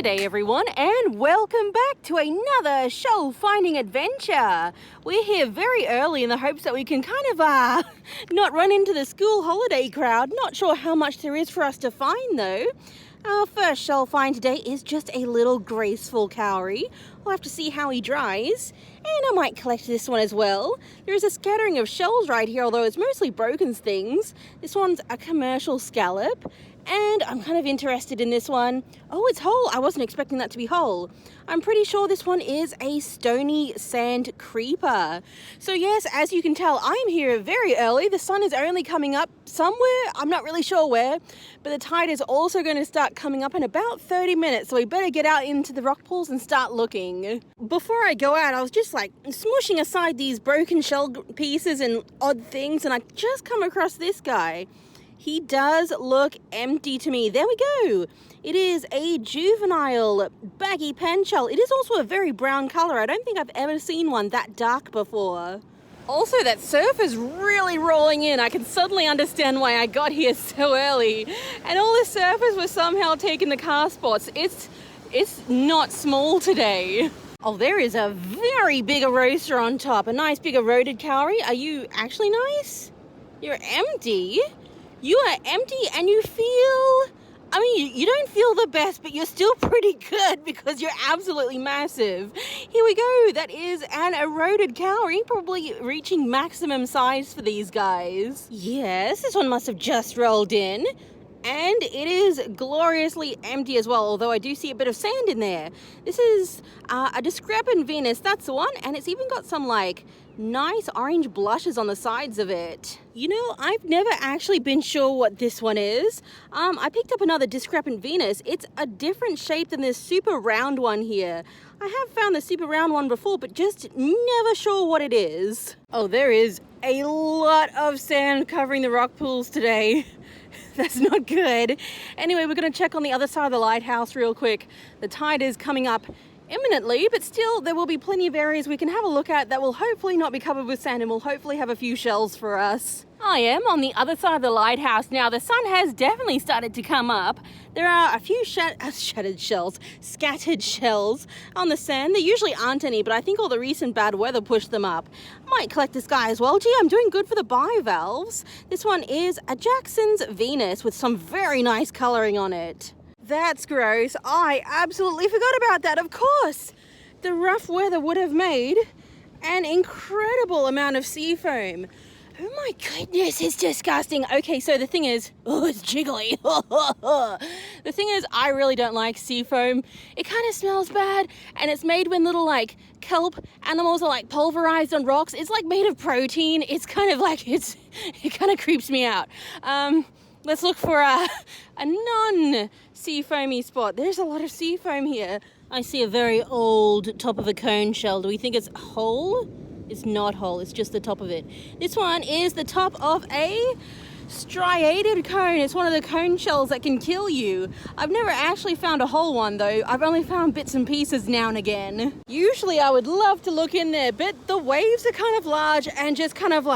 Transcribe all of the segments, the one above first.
G'day everyone, and welcome back to another shell finding adventure. We're here very early in the hopes that we can kind of not run into the school holiday crowd. Not sure how much there is for us to find though. Our first shell find today is just a little graceful cowrie. We'll have to see how he dries. And I might collect this one as well. There's a scattering of shells right here, although it's mostly broken things. This one's a commercial scallop. And I'm kind of interested in this one. Oh, it's whole. I wasn't expecting that to be whole. I'm pretty sure this one is a stony sand creeper. So yes, as you can tell, I'm here very early. The sun is only coming up somewhere. I'm not really sure where, but the tide is also going to start coming up in about 30 minutes. So we better get out into the rock pools and start looking. Before I go out, I was just like smooshing aside these broken shell pieces and odd things, and I just come across this guy. He does look empty to me. There we go. It is a juvenile baggy pen shell. It is also a very brown color. I don't think I've ever seen one that dark before. Also, that surf is really rolling in. I can suddenly understand why I got here so early. And all the surfers were somehow taking the car spots. It's not small today. Oh, there is a very big roaster on top. A nice big eroded cowrie. Are you actually nice? You're empty. You are empty and you don't feel the best, but you're still pretty good because you're absolutely massive. Here we go. That is an eroded cowrie, probably reaching maximum size for these guys. Yes, this one must have just rolled in. And it is gloriously empty as well, although I do see a bit of sand in there. This is a discrepant Venus, that's the one, and it's even got some nice orange blushes on the sides of it. You know, I've never actually been sure what this one is. I picked up another discrepant Venus. It's a different shape than this super round one here. I have found the super round one before, but just never sure what it is. Oh, there is a lot of sand covering the rock pools today. That's not good. Anyway, we're going to check on the other side of the lighthouse real quick. The tide is coming up imminently, but still there will be plenty of areas we can have a look at that will hopefully not be covered with sand and will hopefully have a few shells for us. I am on the other side of the lighthouse now. The sun has definitely started to come up. There are a few scattered shells on the sand. There usually aren't any, but I think all the recent bad weather pushed them up. I might collect this guy as well. Gee, I'm doing good for the bivalves. This one is a Jackson's Venus with some very nice coloring on it. That's gross. I absolutely forgot about that, of course. The rough weather would have made an incredible amount of seafoam. Oh my goodness, it's disgusting. Okay, so the thing is, it's jiggly. The thing is, I really don't like seafoam. It kind of smells bad, and it's made when little kelp animals are pulverized on rocks. It's made of protein. It's kind of it kind of creeps me out. Let's look for a non-seafoamy spot. There's a lot of seafoam here. I see a very old top of a cone shell. Do we think it's whole? It's not whole, it's just the top of it. This one is the top of a striated cone. It's one of the cone shells that can kill you. I've never actually found a whole one though. I've only found bits and pieces now and again. Usually I would love to look in there, but the waves are kind of large and just kind of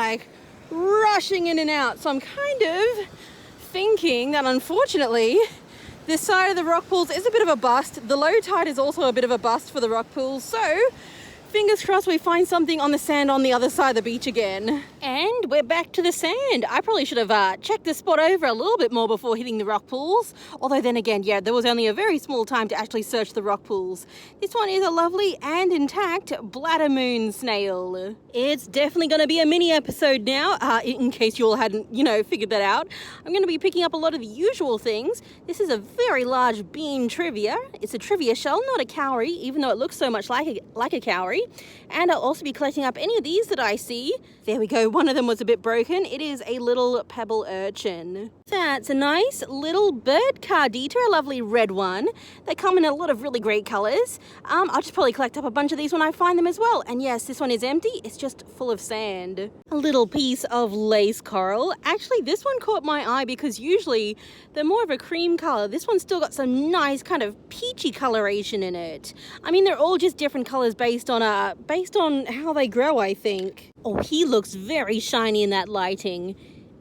rushing in and out. So I'm kind of thinking that unfortunately this side of the rock pools is a bit of a bust. The low tide is also a bit of a bust for the rock pools. So fingers crossed we find something on the sand on the other side of the beach again. And we're back to the sand. I probably should have checked this spot over a little bit more before hitting the rock pools. Although then again, yeah, there was only a very small time to actually search the rock pools. This one is a lovely and intact bladder moon snail. It's definitely going to be a mini episode now, in case you all hadn't, figured that out. I'm going to be picking up a lot of the usual things. This is a very large bean trivia. It's a trivia shell, not a cowrie, even though it looks so much like a cowrie. And I'll also be collecting up any of these that I see. There we go, one of them was a bit broken. It is a little pebble urchin. That's a nice little bird cardita, a lovely red one. They come in a lot of really great colours. I'll just probably collect up a bunch of these when I find them as well. And yes, this one is empty, it's just full of sand. A little piece of lace coral. Actually, this one caught my eye because usually they're more of a cream colour. This one's still got some nice kind of peachy coloration in it. I mean, they're all just different colours based on how they grow, I think. Oh, he looks very shiny in that lighting.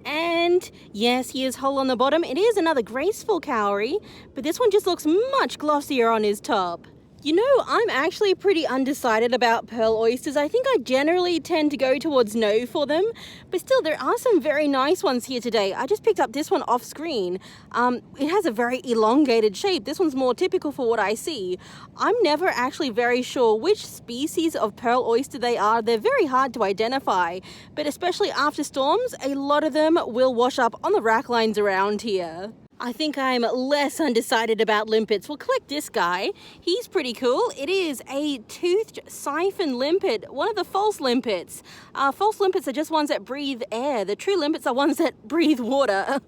And yes, here's whole on the bottom. It is another graceful cowrie, but this one just looks much glossier on his top. You know, I'm actually pretty undecided about pearl oysters. I think I generally tend to go towards no for them, but still there are some very nice ones here today. I just picked up this one off screen. It has a very elongated shape. This one's more typical for what I see. I'm never actually very sure which species of pearl oyster they are. They're very hard to identify, but especially after storms, a lot of them will wash up on the rack lines around here. I think I'm less undecided about limpets. We'll collect this guy. He's pretty cool. It is a toothed siphon limpet, one of the false limpets. False limpets are just ones that breathe air. The true limpets are ones that breathe water.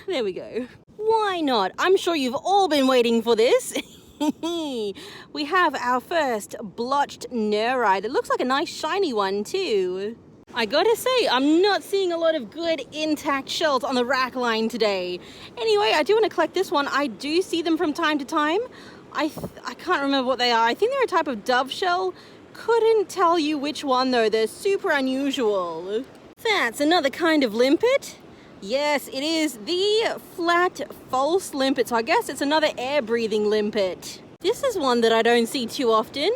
There we go. Why not? I'm sure you've all been waiting for this. We have our first blotched neurite. It looks like a nice shiny one too. I gotta say, I'm not seeing a lot of good intact shells on the rack line today. Anyway, I do want to collect this one. I do see them from time to time. I can't remember what they are. I think they're a type of dove shell. Couldn't tell you which one though. They're super unusual. That's another kind of limpet. Yes, it is the flat false limpet. So I guess it's another air-breathing limpet. This is one that I don't see too often.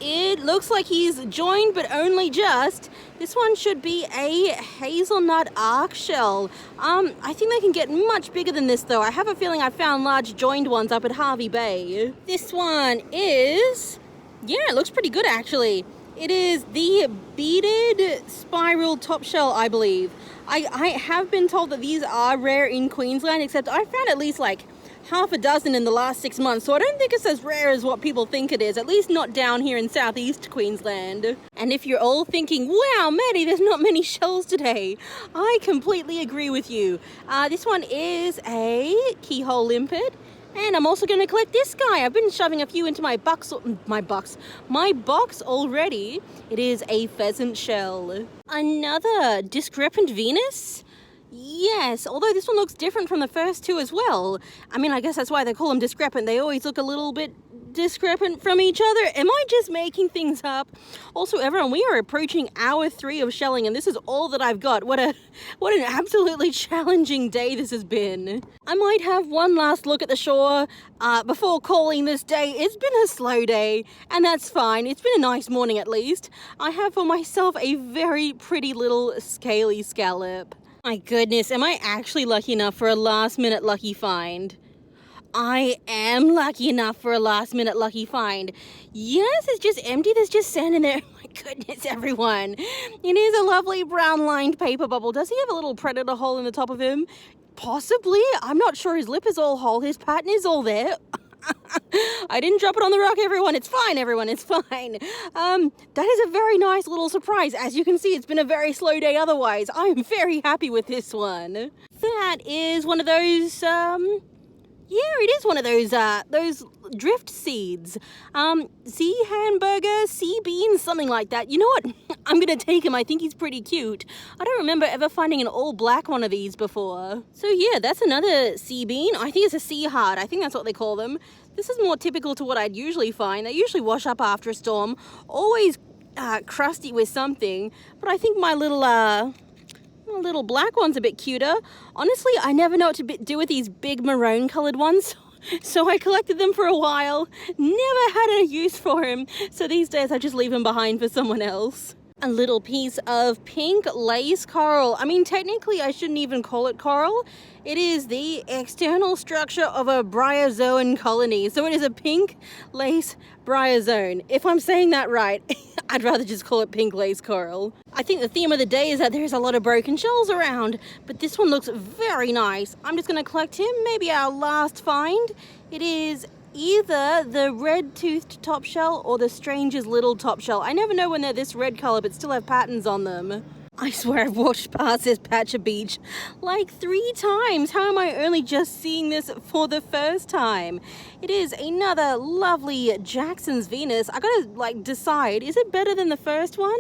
It looks like he's joined, but only just. This one should be a hazelnut arc shell. I think they can get much bigger than this though. I have a feeling I found large joined ones up at Harvey Bay. This one is, yeah, it looks pretty good actually. It is the beaded spiral top shell, I believe. I have been told that these are rare in Queensland, except I found at least like half a dozen in the last 6 months, so I don't think it's as rare as what people think it is, at least not down here in southeast Queensland. And if you're all thinking, wow, Maddie, there's not many shells today, I completely agree with you. This one is a keyhole limpet, and I'm also going to collect this guy. I've been shoving a few into my box already. It is a pheasant shell. Another discrepant Venus. Yes, although this one looks different from the first two as well. I mean, I guess that's why they call them discrepant. They always look a little bit discrepant from each other. Am I just making things up? Also, everyone, we are approaching hour 3 of shelling, and this is all that I've got. What an absolutely challenging day this has been. I might have one last look at the shore before calling this day. It's been a slow day, and that's fine. It's been a nice morning at least. I have for myself a very pretty little scaly scallop. My goodness, am I actually lucky enough for a last-minute lucky find? I am lucky enough for a last-minute lucky find. Yes, it's just empty. There's just sand in there. Oh my goodness, everyone. It is a lovely brown-lined paper bubble. Does he have a little predator hole in the top of him? Possibly. I'm not sure. His lip is all whole. His pattern is all there. I didn't drop it on the rock, everyone. It's fine, everyone. It's fine. That is a very nice little surprise. As you can see, it's been a very slow day otherwise. I'm very happy with this one. That is one of those, yeah, it is one of those drift seeds. Sea hamburger, sea beans, something like that. You know what? I'm gonna take him. I think he's pretty cute. I don't remember ever finding an all black one of these before. So yeah, that's another sea bean. I think it's a sea heart. I think that's what they call them. This is more typical to what I'd usually find. They usually wash up after a storm, always crusty with something. But I think my little black one's a bit cuter. Honestly, I never know what to do with these big maroon colored ones. So I collected them for a while, never had a use for him. So these days I just leave them behind for someone else. A little piece of pink lace coral. I mean, technically I shouldn't even call it coral. It is the external structure of a bryozoan colony. So it is a pink lace bryozoan. If I'm saying that right, I'd rather just call it pink lace coral. I think the theme of the day is that there's a lot of broken shells around, but this one looks very nice. I'm just going to collect him, maybe our last find. It is either the red-toothed top shell or the strangest little top shell. I never know when they're this red color but still have patterns on them. I swear I've walked past this patch of beach like 3 times. How am I only just seeing this for the first time? It is another lovely Jackson's Venus. I gotta decide, is it better than the first one?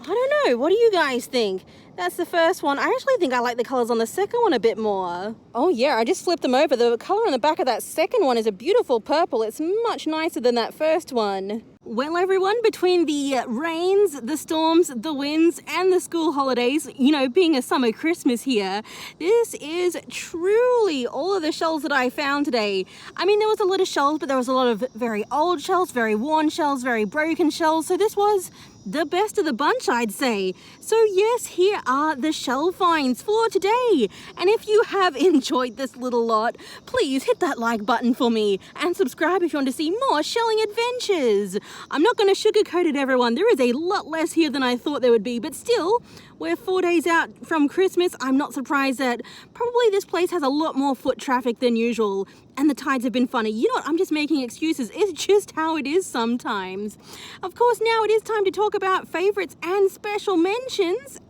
I don't know. What do you guys think? That's the first one. I actually think I like the colors on the second one a bit more. Oh yeah, I just flipped them over. The color on the back of that second one is a beautiful purple. It's much nicer than that first one. Well, everyone, between the rains, the storms, the winds, and the school holidays, you know, being a summer Christmas here, this is truly all of the shells that I found today. I mean, there was a lot of shells, but there was a lot of very old shells, very worn shells, very broken shells. So this was the best of the bunch, I'd say. So yes, here are the shell finds for today. And if you have enjoyed this little lot, please hit that like button for me and subscribe if you want to see more shelling adventures. I'm not going to sugarcoat it, everyone. There is a lot less here than I thought there would be, but still, we're 4 days out from Christmas. I'm not surprised that probably this place has a lot more foot traffic than usual, and the tides have been funny. You know what? I'm just making excuses. It's just how it is sometimes. Of course, now it is time to talk about favorites and special mentions.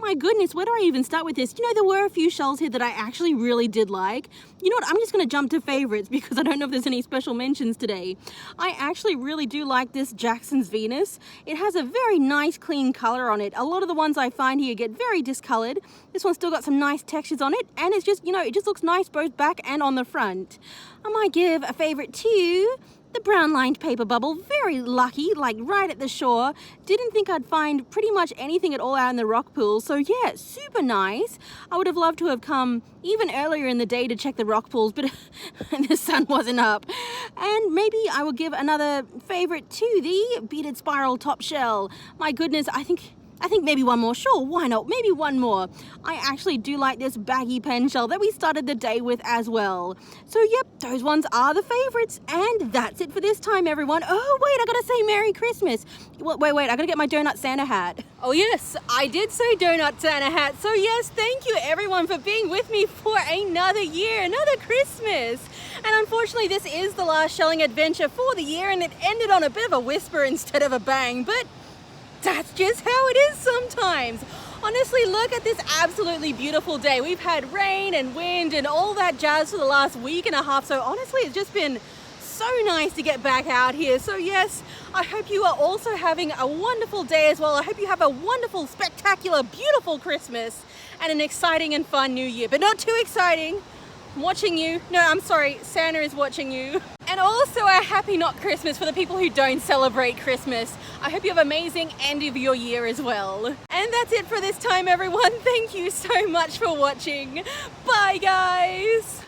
My goodness, where do I even start with this? You know, there were a few shells here that I actually really did like. You know what? I'm just going to jump to favorites because I don't know if there's any special mentions today. I actually really do like this Jackson's Venus. It has a very nice clean color on it. A lot of the ones I find here get very discolored. This one's still got some nice textures on it, and it's just, you know, it just looks nice both back and on the front. I might give a favorite to the brown lined paper bubble. Very lucky, like right at the shore. Didn't think I'd find pretty much anything at all out in the rock pool. So yeah, super nice. I would have loved to have come even earlier in the day to check the rock pools, but the sun wasn't up. And maybe I will give another favorite to the beaded spiral top shell. My goodness, I think maybe one more. Sure, why not? Maybe one more. I actually do like this baggy pen shell that we started the day with as well. So yep, those ones are the favorites. And that's it for this time, everyone. Oh, wait, I gotta say Merry Christmas. Wait, I gotta get my donut Santa hat. Oh yes, I did say donut Santa hat. So yes, thank you everyone for being with me for another year, another Christmas. And unfortunately, this is the last shelling adventure for the year, and it ended on a bit of a whisper instead of a bang, but that's just how it is sometimes. Honestly, look at this absolutely beautiful day. We've had rain and wind and all that jazz for the last week and a half. So honestly, it's just been so nice to get back out here. So yes, I hope you are also having a wonderful day as well. I hope you have a wonderful, spectacular, beautiful Christmas and an exciting and fun new year, but not too exciting. I'm watching you. No, I'm sorry, Santa is watching you. And also a happy not Christmas for the people who don't celebrate Christmas. I hope you have an amazing end of your year as well. And that's it for this time, everyone. Thank you so much for watching. Bye, guys.